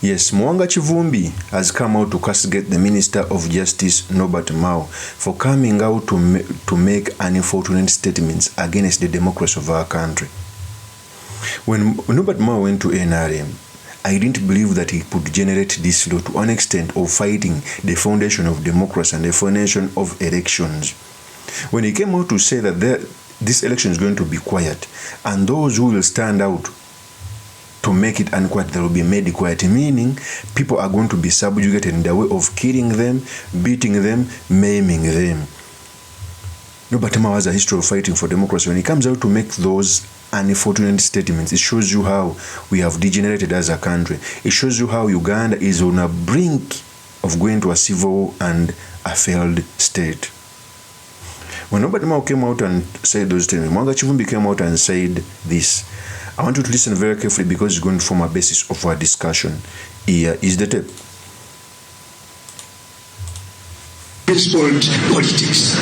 Yes, MUWANGA KIVUMBI has come out to castigate the Minister of Justice, NOBERT MAO, for coming out to make unfortunate statements against the democracy of our country. When NOBERT MAO went to NRM, I didn't believe that he could generate this law to an extent of fighting the foundation of democracy and the foundation of elections. When he came out to say that this election is going to be quiet, and those who will stand out to make it unquiet, they will be made quiet, meaning people are going to be subjugated in the way of killing them, beating them, maiming them. NOBERT MAO has a history of fighting for democracy. When he comes out to make those unfortunate statements, it shows you how we have degenerated as a country. It shows you how Uganda is on a brink of going to a civil and a failed state. When NOBERT MAO came out and said those things, MUWANGA KIVUMBI came out and said this. I want you to listen very carefully because it's going to form a basis of our discussion. Here is the tape. Principled politics.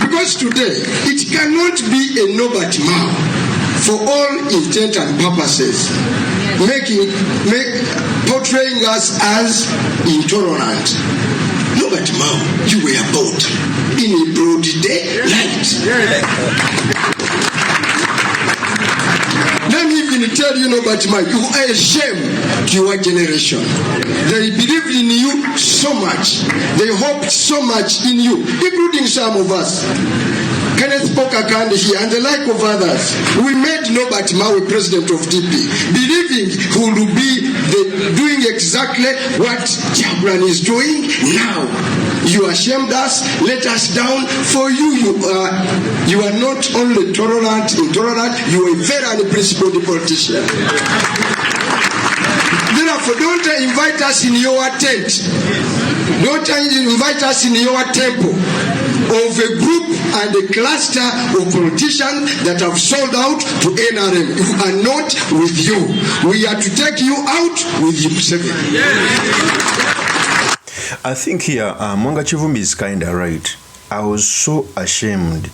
Because today, it cannot be a NOBERT MAO for all intent and purposes, portraying us as intolerant. NOBERT MAO, you were bought in a broad daylight. Let me even tell you, NOBERT MAO, you are a shame to your generation. They believed in you so much. They hoped so much in you, including some of us. Kenneth Pokakande here and the like of others. We made NOBERT MAO president of DP, believing he will be doing exactly what Chabran is doing now. You ashamed us, let us down. For you, you are not only intolerant, you are a very unprincipled politician. Therefore, don't invite us in your tent. Don't invite us in your temple of a group and a cluster of politicians that have sold out to NRM. You are not with you. We are to take you out with you. I think here, MUWANGA KIVUMBI is kind of right. I was so ashamed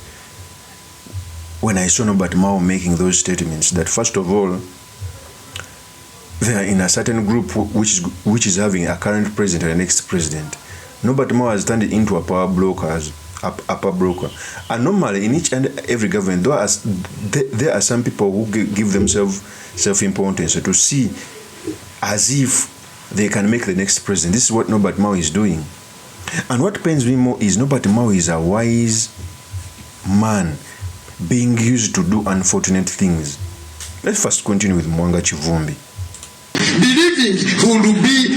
when I saw NOBERT MAO making those statements that, first of all, they are in a certain group which is having a current president and next president. NOBERT MAO has turned it into a power broker, upper broker. And normally in each and every government, there are some people who give themselves self-importance to see as if they can make the next president. This is what NOBERT MAO is doing. And what pains me more is NOBERT MAO is a wise man being used to do unfortunate things. Let's first continue with MUWANGA KIVUMBI. Believing he will be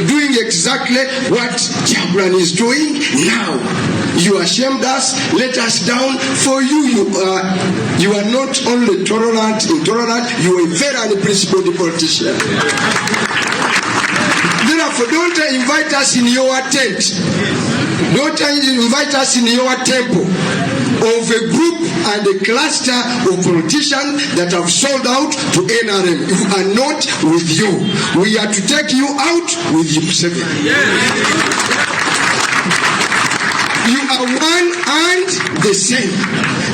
doing exactly what Chabran is doing now. You ashamed us, let us down. For you, you are not only intolerant, you are a very unprincipled politician. Therefore, don't invite us in your tent. Don't invite us in your temple of a group and a cluster of politicians that have sold out to NRM. You are not with you. We are to take you out with you. You are one and the same.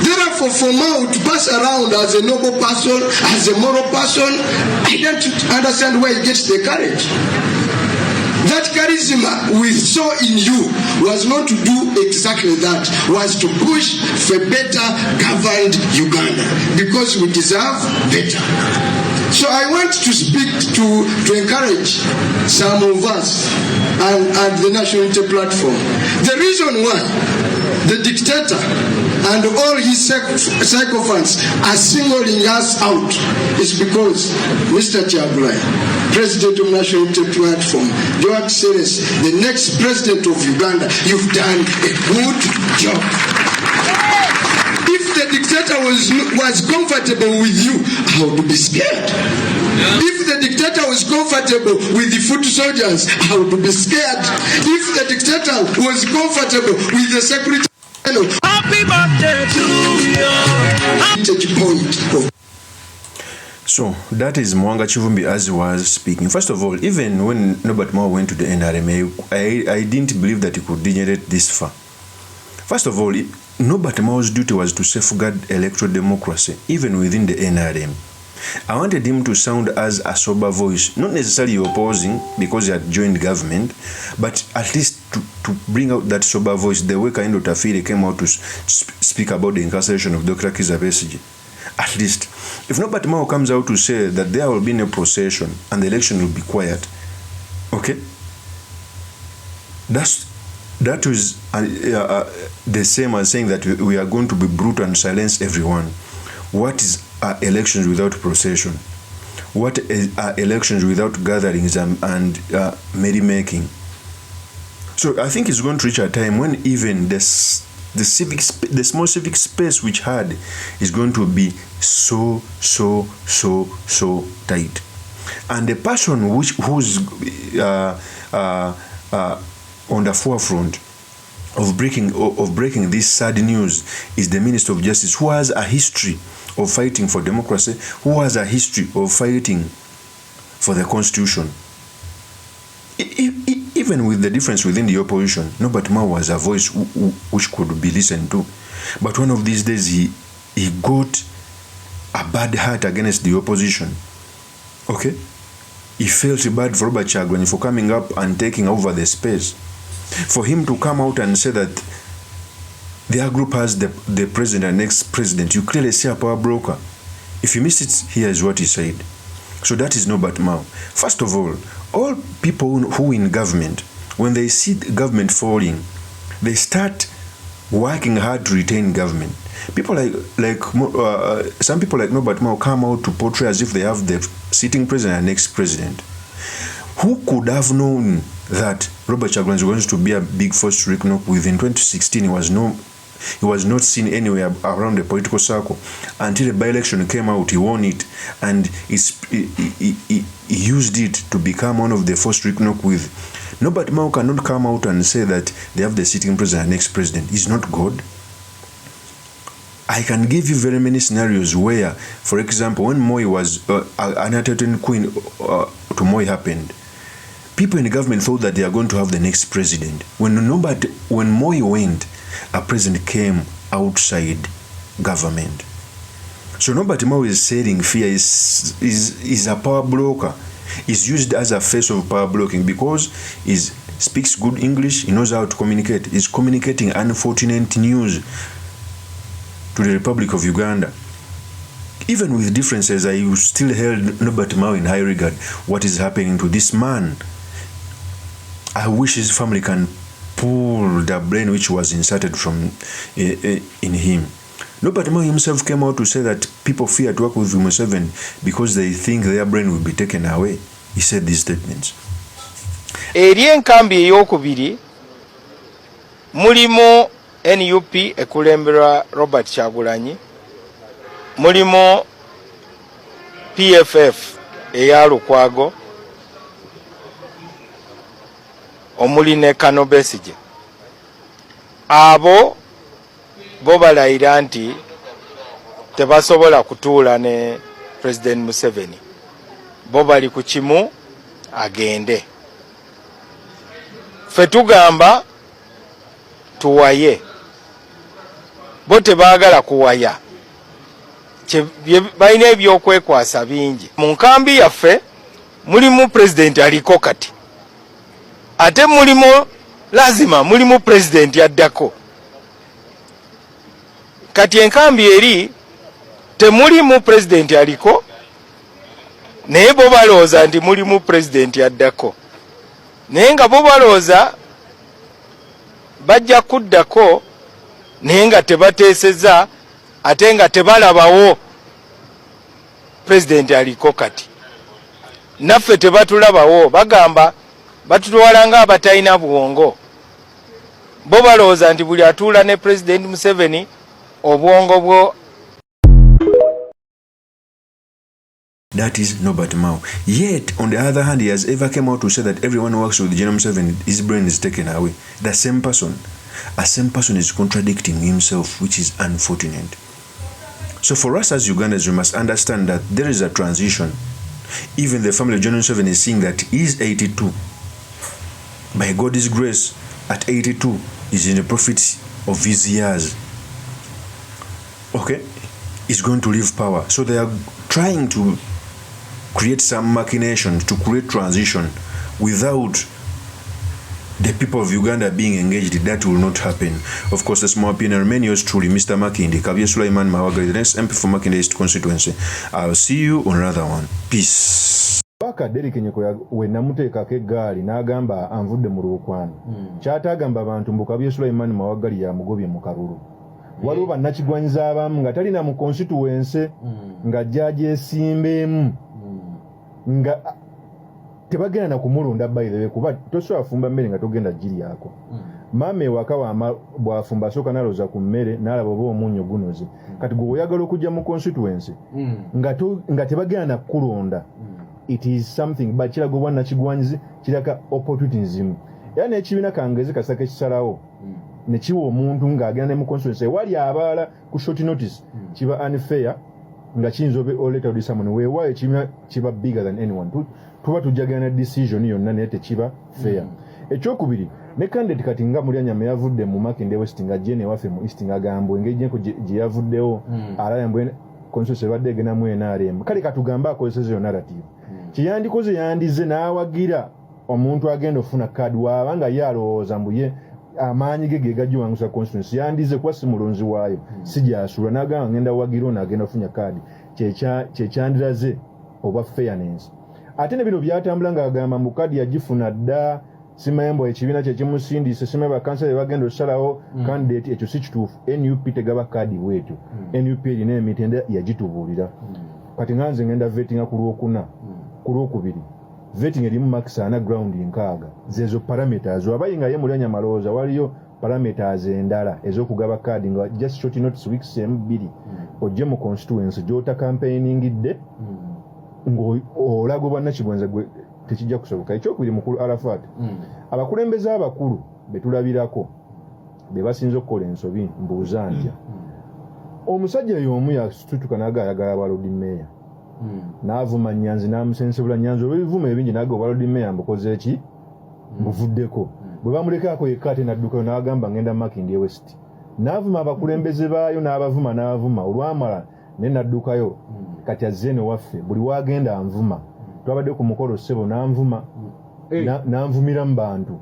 Therefore, for Mao to pass around as a noble person, as a moral person, I don't understand where he gets the courage. That charisma we saw in you was not to do exactly that, was to push for better governed Uganda, because we deserve better. So I want to speak to encourage some of us and the National Unity Platform. The reason why the dictator and all his sycophants are singling us out is because Mr. Chabran, President of National Unity Platform, Your Excellency, the next President of Uganda, you've done a good job. If the dictator was comfortable with you, I would be scared. If the dictator was comfortable with the foot soldiers, I would be scared. If the dictator was comfortable with the security, happy birthday to you. So that is MUWANGA KIVUMBI as he was speaking. First of all, even when NOBERT MAO went to the NRM, I didn't believe that he could degenerate this far. First of all, NOBERT MAO's duty was to safeguard electoral democracy, even within the NRM. I wanted him to sound as a sober voice, not necessarily opposing because he had joined government, but at least to bring out that sober voice, the way Kaindo Tafiri came out to speak about the incarceration of Dr. Kizza Besigye. At least, if Nobert Mao comes out to say that there will be no procession and the election will be quiet, okay? That is the same as saying that we are going to be brutal and silence everyone. What is elections without procession? What are elections without gatherings and merrymaking? So I think it's going to reach a time when even the small civic space which had is going to be so tight. And the person who's on the forefront of breaking this sad news is the Minister of Justice, who has a history of fighting for democracy, who has a history of fighting for the Constitution. Even with the difference within the opposition, Nobert Mao was a voice which could be listened to. But one of these days, he got a bad heart against the opposition. Okay? He felt bad for Robert Kyagulanyi for coming up and taking over the space. For him to come out and say that their group has the president and next president, you clearly see a power broker. If you missed it, here is what he said. So that is Nobert Mao. First of all people who in government, when they see the government falling, they start working hard to retain government. People some people like Nobert Mao come out to portray as if they have the sitting president and next president. Who could have known that Robert Kyagulanyi was going to be a big force to reckon with? In 2016, he was not seen anywhere around the political circle until the by-election came out. He won it, and he used it to become one of the force to reckon with. Nobert Mao cannot come out and say that they have the sitting president and next president. He's not God. I can give you very many scenarios where, for example, when Moi was an attendant queen to Moi happened, people in the government thought that they are going to have the next president. When Moi went, a president came outside government. So Nobert Mao is selling fear, is a power broker. Is used as a face of power blocking because he speaks good English, he knows how to communicate. He's communicating unfortunate news to the Republic of Uganda. Even with differences, I still held Nobert Mao in high regard. What is happening to this man? I wish his family can pull the brain which was inserted from in him. Nobert Mao himself came out to say that people fear to work with Museveni because they think their brain will be taken away. He said these statements. Eri enkambi eyokubiri mulimu NUP ekulemberwa Robert Kyagulanyi, mulimu PFF eya Lukwago, omuli ne Kano Besigye. Abo bo balayira nti tebasobola kutuula ne President Museveni. Bo bali ku kimu agende. Ffe tugamba tuwaye. Bo tebaagala kuwaya. Balina ebyokwekwasa bingi. Mu nkambi yaffe mulimu president aliko kati. Ate mulimu lazima mulimu president yaddako. Kati enkambi eri temulimu president aliko, naye bo balooza nti mulimu president yaddako. Naye nga bo balooza bajja kuddako naye nga tebateeseza ate nga tebalabawo president aliko kati. Naffe tebatulabawo, bagamba batutwala nga abatalina bwongo. Bo balooza nti buli atuula ne President Museveni obwongo bwo. That is Nobert Mao. Yet, on the other hand, he has ever come out to say that everyone who works with General Museveni, his brain is taken away. The same person. A same person is contradicting himself, which is unfortunate. So for us as Ugandans, we must understand that there is a transition. Even the family of General Museveni is seeing that he is 82. By God's grace, at 82, he's in the profit of his years. Okay? He's going to leave power. So they are trying to create some machinations to create transition without the people of Uganda being engaged. That will not happen. Of course, the small opinion remains yours truly, Mr. Makindi, Kabir Sulaiman Mawagali, the next MP for Makindi East constituency. I'll see you on another one. Peace. Baka Derek Nyekoya we namuteeka kegaali n'agamba anvudde mu Lwokwano. Kyatagamba abantu mbu Kabir Sulaiman Mawagali ya mugobye mu Kalulu. Waliwo bannakigwanyiza abamu nga talina mu constituency nga jjaji esimbeemu nga tebagenda na kumulunda bayire kuba tosobola fumba mmere nga togenda jiri yako. Mama ewaka bwafumba soka naloza ku mmere n'alaba oba omunnyo gunoze. Kati gwe oyagala okujja mu constituency nga tebagenda na kulonda. It is something but kirago bwana kigwanyizi kiraka opportunism. Yaani ekibiina kangeze kasaka ekisalawo ne kiwa omuntu ng'agenda mu constituency wali abaala ku short notice kiba unfair nga kiyinza oleta odi someone weewaayo ekibiina kiba bigger than anyone. Tuba tujjagana decision yonna naye tekiba fair. Ekyokubiri ne candidate kati nga Mulyanyama yavudde mu Makindye West nga jene waffe mu East ngagambwe engeri jenko gye yavuddewo alayambwe constituency badde egenda mu NRM. Kale katugamba akozeseza yo narrative. Kiyandikoze yandize n'awagira omuntu agenda ofuna kadi wabanga ye alowooza mbu ye amaanyi ge gagiwangusa constituency yandize kuba si mulonzi waayo si gyasula n'agamba ngenda wagira ono agenda ofunya kadi kyekyandiraze oba fairness. Ate ne bino byatambula ng'agamba mu kadi yagifuna dda simayembo ekibiina kye kimusindise simayembo bakansala bagenda osalawo candidate ekyo si kituufu. NUP tegaba kadi bwetyo. NUP erina emitendera yagitubuulira. Kati nganze ngenda vettinga ku Lwokuna ku Lwokubiri vetting erimu marks ana ground nkaaga zezo parameters wabayinga ye Mulyanyama malooza waliyo parameters endala ez'okugaba kadi nga just short notice weeks mbiri ojje mu constituency gyota campaigningidde ng'olaga bwannakibwenza gwe tekijja kusoboka. Ekyokubiri mukulu Arafat abakulembeze abakulu betulabirako be basinze okukola ensobi mbuuza ntya omusajja y'omu yasitutuka n'agayagala abalodi meya n'avuma Nyanzi n'amusensebula Nyanzi olw'ebivumo ebingi n'aga obalodi meya mbukoze eki mbuvuddeko bwe bamulekaako yekka ate n'addukayo n'agamba ngenda Makindye West n'avuma abakulembeze baayo n'abavuma olwamala ne n'addukayo kati azze ne waffe buli waagenda anvuma twabadde ku mukolo ssebo n'anvuma n'anvumira mu bantu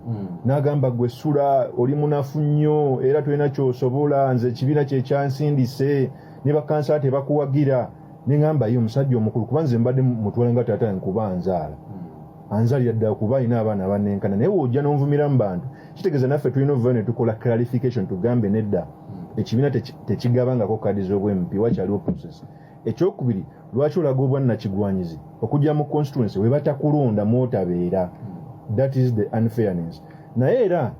n'agamba gwe sula oli munafu nnyo era tolina ky'osobola nze ekibiina kye kyansindise ne bakansala tebakuwagira ne ngamba ye omusajja omukulu kuba nze mbadde mutwala nga taata nkuba anzaala anzalira ddala kuba alina abaana abanenkana naye wojja n'onvumira mu bantu kitegeeza naffe tulina okuvayo ne tukola clarification tugambe nedda ekibiina tekigabangako kadi z'obwempi wakyaliwo process. Ekyokubiri lwaki olaga obwannakigwanyizi okujja mu constituency we batakulonda mwotabeera. That is the unfairness. Naye era